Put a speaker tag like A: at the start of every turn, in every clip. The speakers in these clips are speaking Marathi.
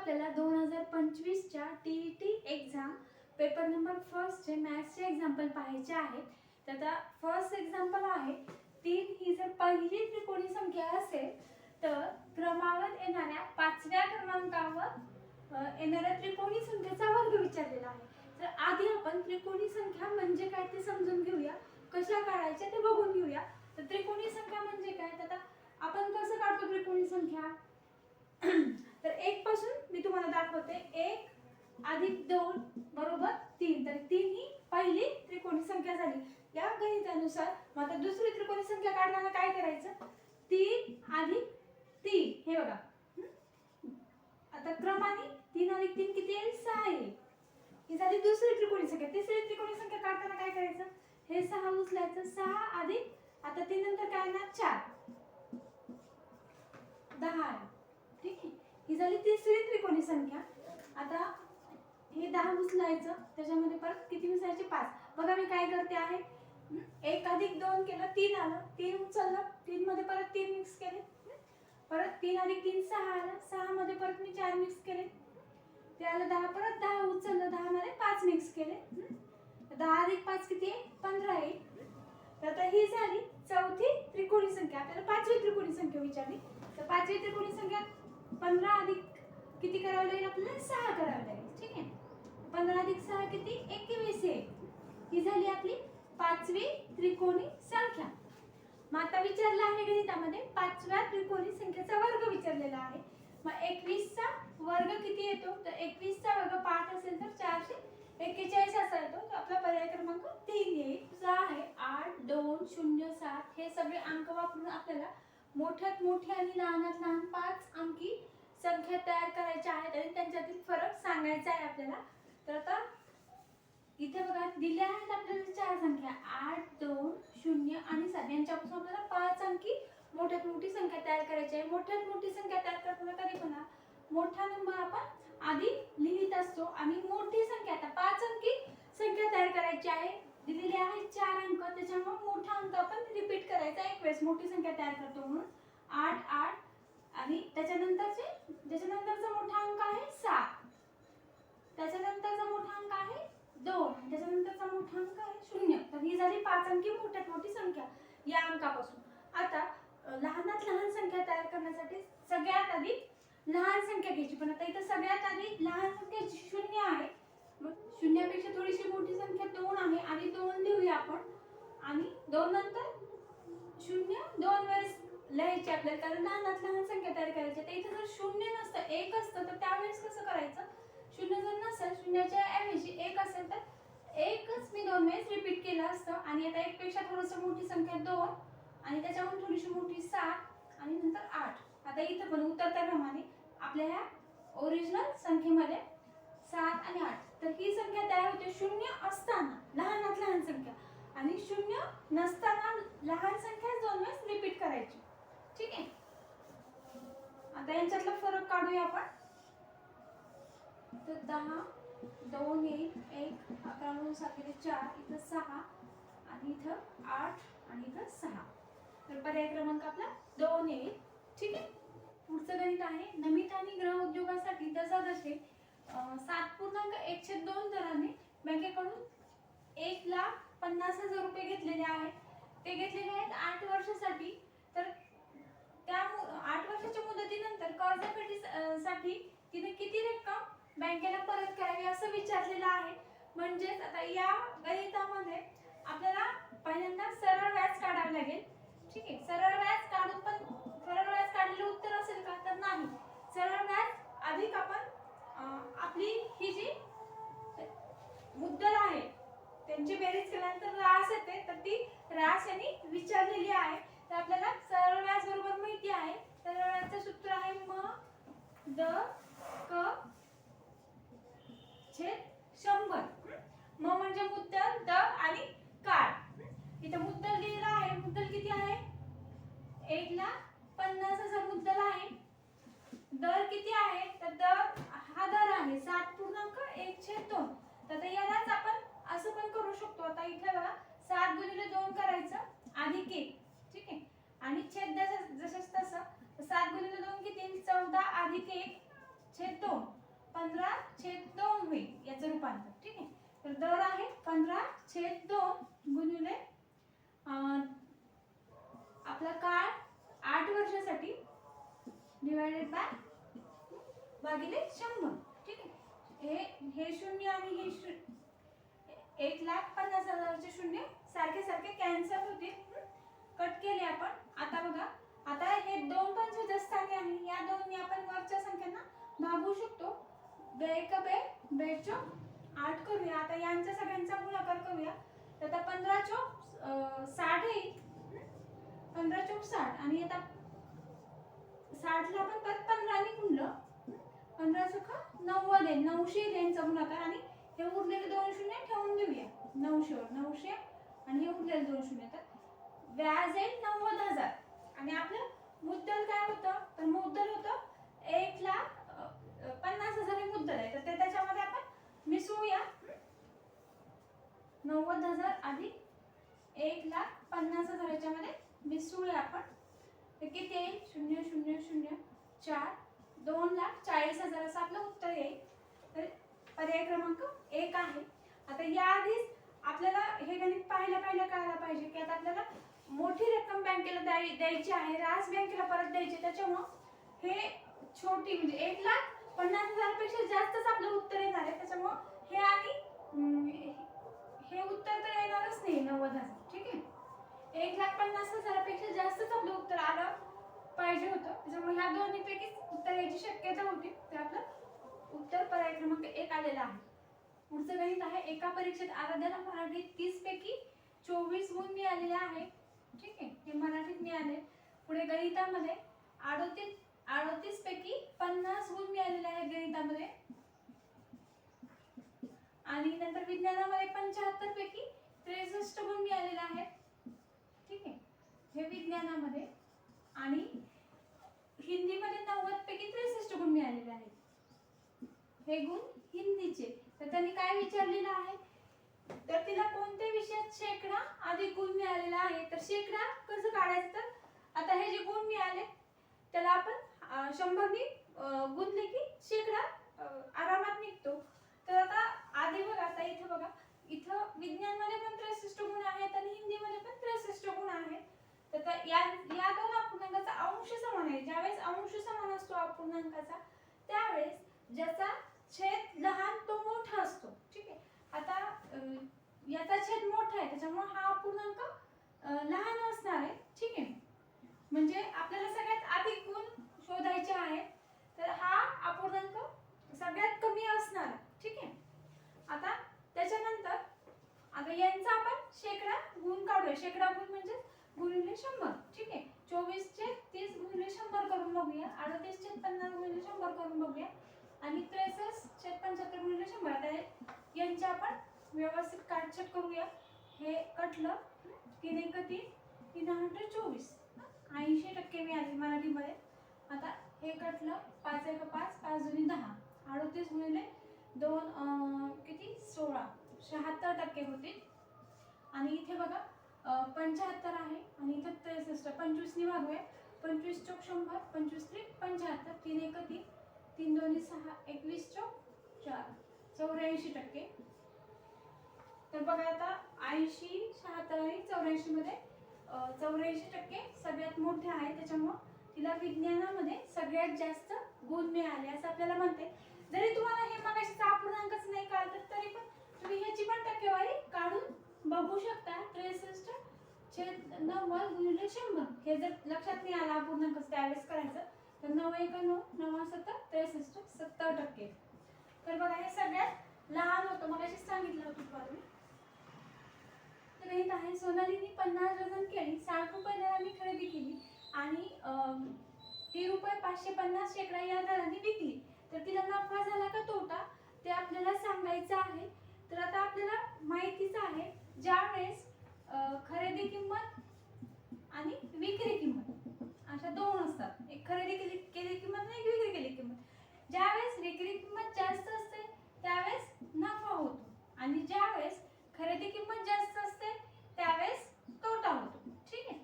A: आपल्याला 2025च्या TET एक्झाम पेपर नंबर फर्स्टचे मॅथ्सचे एक्झाम्पल पाहायचे आहेत. तर आता फर्स्ट एक्झाम्पल आहे 3 ही जर पहिली त्रिकोणी संख्या असेल तर क्रमांकावर येणाऱ्या 5व्या क्रमांकावर येणाऱ्या त्रिकोणी संख्येचा वर्ग विचारलेला आहे. तर आधी आपण त्रिकोणी संख्या म्हणजे काय ते समजून घेऊया, कशा काढायच्या ते बघून घेऊया. तर त्रिकोणी संख्या म्हणजे काय, तर आता आपण कसं काढतो त्रिकोणी संख्या तर 1 पासून मी तुम्हाला दाखवते. 1 अधिक 2 बरोबर 3. तर 3 ही पहिली त्रिकोणी संख्या झाली या गणितानुसार. मग आता दुसरी त्रिकोणी संख्या काढताना काय करायचं, 3 अधिक 3 हे बघा. आता क्रमाने 3 अधिक 3 किती येईल, 6 येईल. ही झाली दुसरी त्रिकोणी संख्या. तिसरी त्रिकोणी संख्या काढताना काय करायचं, हे 6 उचलायचं. 6 अधिक आता 3 नंतर काय येणार, 4 10. ठीक आहे, ही झाली तिसरी त्रिकोणी संख्या. आता हे 10 उचलायचं, त्याच्यामध्ये परत किती मिसळायचे, 5. बघा मी काय करते आहे, 1 अधिक 2 केलं, 3 आलं. 3 उचललं, 3 मध्ये परत 3 मिक्स केले. परत 3 अधिक 3 6 आलं. 6 मध्ये परत मी 4 मिक्स केले, ते आलं 10. परत 10 उचललं, 10 मध्ये 5 मिक्स केले. 10 अधिक 5 किती आहे, 15 येईल. तर आता ही झाली चौथी त्रिकोणी संख्या. आपल्याला पाचवी त्रिकोणी संख्या विचारली. तर पाचवी त्रिकोणी संख्या 15 अधिक किती करावं लागेल, आपल्याला 6 करावं लागेल. ठीक आहे, 15 अधिक 6 किती, 21 आहे. ही झाली आपली पाचवी त्रिकोणी संख्या. मग आता विचारलं आहे गणितामध्ये पाचव्या त्रिकोणी संख्येचा वर्ग विचारलेला आहे. मग 21 चा वर्ग किती येतो, तर 21 चा वर्ग 5 असेल तर 441 असा येतो. तर आपला पर्याय क्रमांक 3 येईल. तुझा आहे 8 2 0 7 हे सगळे अंक वापरून आपल्याला मोठ्यात मोठी आणि लहानात लहान 5 अंकी संख्या तयार करायच्या आहेत आणि त्यांच्यातील फरक सांगायचा आहे आपल्याला. तर आता इथे बघा दिल्या आहेत आपल्याला 4 संख्या 8 2 0 आणि 7. यांच्यापासून आपल्याला 5 अंकी मोठ्यात मोठी संख्या तयार करायची आहे. मोठ्यात मोठी संख्या तयार करताना कधी पण मोठा नंबर आपण आधी लिहित असतो आणि मोठी संख्या आता 5 अंकी संख्या तयार करायची आहे. दिलेले आहे 4 अंक, त्याच्यामुळे मोठा अंक आपण रिपीट करायचा एक वेळेस मोठी संख्या तयार करतो म्हणून 8 8 आणि त्याच्यानंतरचा मोठा अंक आहे 7. त्याच्यानंतरचा मोठा अंक आहे 2. त्याच्यानंतरचा मोठा अंक आहे 0. तर ही झाली 5 अंकी मोठ्यात मोठी संख्या या अंकापासून. आता लहानात लहान संख्या तयार करण्यासाठी सगळ्यात आधी लहान संख्या घ्यायची. पण आता इथं सगळ्यात आधी लहान संख्या 0 आहे. मग शून्यापेक्षा थोडीशी मोठी संख्या 2 आहे आणि 2 लिहूया आपण. आणि 2 नंतर 0 2 वेळेस लिहायचे आपल्याला, कारण लहानात लहान संख्या तयार करायची. तर इथं जर 0 नसतं 1 असतं तर त्यावेळेस कसं करायचं, 0 जर नसेल, शून्याच्या ऐवजी 1 असेल तर 1च मी 2 वेळेस रिपीट केलं असतं. आणि आता 1 पेक्षा थोडंसं मोठी संख्या 2 आणि त्याच्याहून थोडीशी मोठी 7 आणि नंतर 8. आता इथं पण उतरत्या क्रमाने आपल्या ह्या ओरिजिनल संख्येमध्ये 7 आणि 8. तर ही संख्या तयार होते 0 असताना लहानात लहान संख्या आणि 0 नसताना लहान संख्या 2 वेळेस रिपीट करायची. ठीक आहे, आता यांच्यातला फरक काढूया आपण. तर 10 2 येईल 1 11 2 7 4 इथं 6 आणि इथं 8 आणि इथं 6. तर पर्याय क्रमांक आपला 2 येईल. ठीक आहे, पुढचं गणित आहे नमित आणि ग्रह उद्योगासाठी दशादशे 7.1/2 दराने बँकेकडून 1,50,000 रुपये घेतलेले आहेत. ते घेतलेले आहेत 8 वर्षासाठी. तर त्या 8 वर्षाच्या मुदतीनंतर कर्जफेडीसाठी तिने किती रक्कम बँकेला परत करावी असं विचारलेलं आहे. म्हणजेच आता या गणितामध्ये आपल्याला पहिल्यांदा सरळ व्याज काढावे लागेल. ठीक आहे, सरळ व्याज काढून पण सरळ व्याज काढलेलं उत्तर असेल का, तर नाही. सरळ व्याज अधिक आपण आपली ही जी मुद्दल आहे त्यांची बेरीज केल्यानंतर रास येते, तर ती रास यांनी विचारलेली आहे. तर आपल्याला सरळ व्याज बरोबर माहिती आहे. सरळ व्याजाचे सूत्र आहे म द क छेद 100. म म्हणजे मुद्दल, द आणि काळ. इथे मुद्दल दिलेला आहे. मुद्दल किती आहे, 1,50,000 मुद्दल आहे. दर किती आहे, तर दर हा दर आहे 7.1/2. तर यालाच आपण असं पण करू शकतो. आता इथे बघा 7 गुणिले 2 करायचं अधिक 1. ठीक आहे, आणि छेद जसंच तसं 7 गुणिले 2 किती, 14 अधिक 1 छेद 2, 15/2 होईल याचं रूपांतर. ठीक आहे, तर दर आहे 15/2 गुणिले आपला काळ 8 वर्षासाठी डिवायडेड बाय भागिले 100. ठीक आहे, हे शून्य आणि हे 1,50,000चे शून्य सारखे सारखे कॅन्सल होतील, कट केले आपण. आता बघा, आता हे दोन पण छेदस्थानी आहे, या दोन्ही आपण वरच्या संख्यांना भागू शकतो. बेक 8 करूया. आता यांच्या सगळ्यांचा गुणाकार करूया. तर आता 15 चौक 60 येईल, 15 चौक 60 आणि आता 60 ला आपण परत 15 ने गुणलं, 15 चौक 90 येईल, 900 येईल यांचा गुणाकार. आणि हे उरलेले 2 शून्य ठेवून देऊया 900 वर, 900 आणि हे उरलेले 2 शून्य. तर व्याज येईल 90,000 आणि आपलं मुद्दल काय होतं, तर मुद्दल होतं 1,50,000 हे मुद्दल आहे. तर ते त्याच्यामध्ये आपण मिसळूया. 90,000 अधिक 1,50,000 याच्यामध्ये मिसळूया आपण. तर किती येईल, 0 0 0 4, 2,40,000 असं आपलं उत्तर येईल. तर पर्याय क्रमांक 1 आहे. आता याआधीच आपल्याला हे गणित पाहायला कळायला पाहिजे की आता आपल्याला मोठी रक्कम बँकेला द्यायची आहे, रास बँकेला परत द्यायची. त्याच्यामुळं हे छोटी म्हणजे 1,50,000 पेक्षा जास्तच आपलं उत्तर येणार आहे. त्याच्यामुळं हे आणि हे उत्तर तर येणारच नाही 90,000. ठीक आहे, 1,50,000 पेक्षा जास्तच आपलं उत्तर आलं पाहिजे होतं. त्याच्यामुळे ह्या दोन्हीपैकी उत्तर यायची शक्यता होती. तर आपलं उत्तर पर्याय क्रमांक 1 आलेला आहे. पुढचं गणित आहे, एका परीक्षेत आराध्याला मराठीत 30 पैकी 24 गुण मिळालेले आहे. ठीक आहे, हे मराठीत मिळाले. पुढे गणितामध्ये 38 पैकी 50 गुण मिळालेले आहेत गणितामध्ये. आणि नंतर विज्ञानामध्ये 75 पैकी 63 गुण मिळालेले आहेत. ठीक आहे, हे विज्ञानामध्ये. आणि हिंदीमध्ये 90 पैकी 63 गुण मिळालेले आहेत. हे गुण हिंदीचे. तर त्यांनी काय विचारलेलं आहे, तर तिला कोणत्या विषयात शेकडा अधिक गुण मिळालेला आहे. तर शेकडा कसं काढायचं, तर आता हे जे गुण मिळाले त्याला आपण 100 ने गुणले की शेकडा आरामात निघतो. तर आता आधी बघा, आता इथे बघा, इथं विज्ञानमध्ये पण 63 गुण आहेत आणि हिंदीमध्ये पण 63 गुण आहेत. तर या दोन अपूर्णांकाचा अंश समान आहे. ज्यावेळेस अंश समान असतो अपूर्णांकाचा, त्यावेळेस ज्याचा छेद लहान तो मोठा असतो. ठीक आहे, आता याचा छेद मोठा आहे त्याच्यामुळे हा अपूर्णांक लहान असणार आहे. ठीक आहे, म्हणजे आपल्याला सगळ्यात अधिक गुण शोधायचे आहेत. तर हा अपूर्णांक सगळ्यात कमी असणार आहे. ठीक आहे, आता त्याच्यानंतर आता यांचा आपण शेकडा गुण काढूया. शेकडा गुण म्हणजे गुणिले 100. ठीक आहे, 24 चे 30 गुणिले 100 करून बघूया. 38 चे 50 गुणिले 100 करून बघूया. आणि 63 चे 75 गुणिले 100. आता यांचे आपण व्यवस्थित काटछाट करूया. हे कटलं 3 1 3, 3 24, 80% मिळाले मराठीमध्ये. आता हे कटलं 5 1 5, 5 2 10, 38 गुणिले 2 किती 16, 76% होतील. आणि इथे बघा 75 आहे आणि इथे 63, 25 ने भागूया. 25 चौक 100, 25 त्रिक 75, 3 1 3, 3 2 6, 21 चौक 4, 84%. तर बघा आता 80, 76 आणि 84 मध्ये 84% सगळ्यात मोठे आहे. त्याच्यामुळे तिला विज्ञानामध्ये सगळ्यात जास्त गुण मिळाले असं आपल्याला म्हणते. जरी तुम्हाला हे मगाशीचा अपूर्णांकच नाही कळलं तरी पण तुम्ही ह्याची पण टक्केवारी काढून बघू शकता. 63/90 गुणिले 100. हे जर लक्षात नाही आला अपूर्णांक त्यावेळेस करायचं, तर 9 1 9, 9 7 63, 70%. तर बघा हे सगळ्यात लहान होतं, मगाशीच सांगितलं होतं तुम्हाला मी. तर हे आहे, सोनालीने 50 डझन केळी 60 रुपये दराने खरेदी केली आणि ती रुपये 550 शेकडा या दराने विकली. तर तिला नफा झाला का तोटा ते आपल्याला सांगायचं आहे. तर आता आपल्याला माहितीच आहे, ज्या वेळेस खरेदी किंमत आणि विक्री किंमत अशा दोन असतात. एक खरेदी केली किंमत आणि एक विक्री केली किंमत. ज्यावेळेस विक्री किंमत जास्त असते त्यावेळेस नफा होतो आणि ज्यावेळेस खरेदी किंमत जास्त असते त्यावेळेस तोटा होतो. ठीक आहे,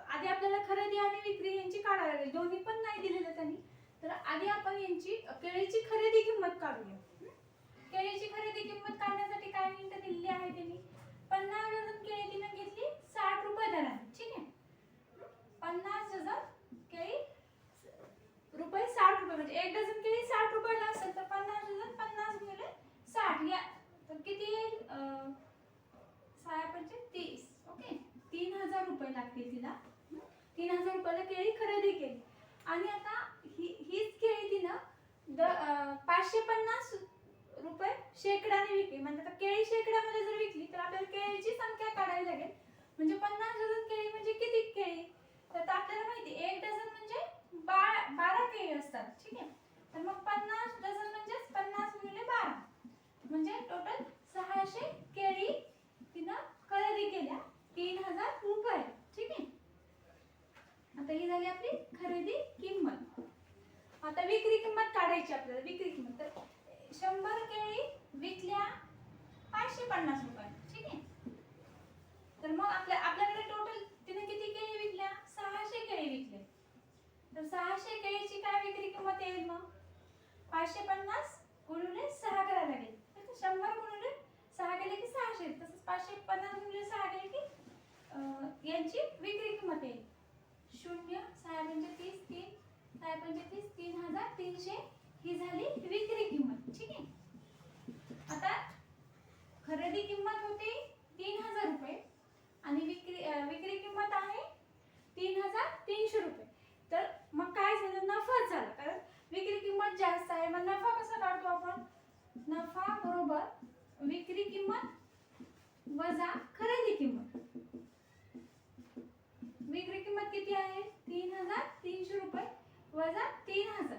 A: आधी आपल्याला खरेदी आणि विक्री यांची काढावी लागेल. दोन्ही पण नाही दिलेलं त्यांनी. तर आधी आपण आपण यांची केळीची खरेदी किंमत काढूया. केळीची खरेदी किंमत काढण्यासाठी काय मिनिटं दिलेली आहे त्यांनी? 50 डझन केळी तिने घेतली 60 रुपये दराने. ठीक आहे, 50 डझन केळी रुपये 60 रुपये, म्हणजे एक डझन केळी 60 रुपयाला असेल तर 50 डझन 50 गुणिले 60 या तर किती येईल? 6 पंचे 30. ओके, 3000 रुपये लागतील तिला. 3000 रुपयाला केळी खरेदी केली आणि आता हीच केळी तिनं 550 रुपये शेकडाने विकली. म्हणजे आता केळी शेकड्यामध्ये जर विकली तर आपल्याला केळीची संख्या काढावी लागेल. म्हणजे 50 डझन केळी म्हणजे किती केळी? तर आपल्याला माहिती 1 डझन म्हणजे 12 केळी असतात. ठीक आहे, तर मग 50 डझन म्हणजे 50 गुणिले 12 म्हणजे टोटल 600 केळी तिनं खरेदी केल्या 3000 रुपये. ठीक आहे, आता ही झाली आपली खरेदी किंमत. आता विक्री किंमत काढायची आपल्याला. विक्री किंमत तर 100 केळी विकल्या 550 रुपये. ठीक आहे, तर मग आपल्याकडे टोटल तिने किती केळी विकल्या? 600 केळी विकले. तर 600 केळीची काय विक्री किंमत येईल? मग 550 गुणिले 6 करायला लागेल. 100 गुणिले 6 केले की 600. तसंच 550 गुणिले 6 केले की यांची विक्री किंमत येईल 0 6 म्हणजे 30 3 6 म्हणजे 30 3300 ही झाली विक्री किंमत. ठीक आहे, आता खरेदी किंमत होती 3000 रुपये आणि विक्री किंमत आहे 3300 रुपये. तर मग काय झालं? नफाच झाला, कारण विक्री किंमत जास्त आहे. मग नफा कसा काढतो आपण? नफा बरोबर विक्री किंमत वजा खरेदी किंमत. विक्री किंमत किती आहे? 3300 रुपये वजा 3000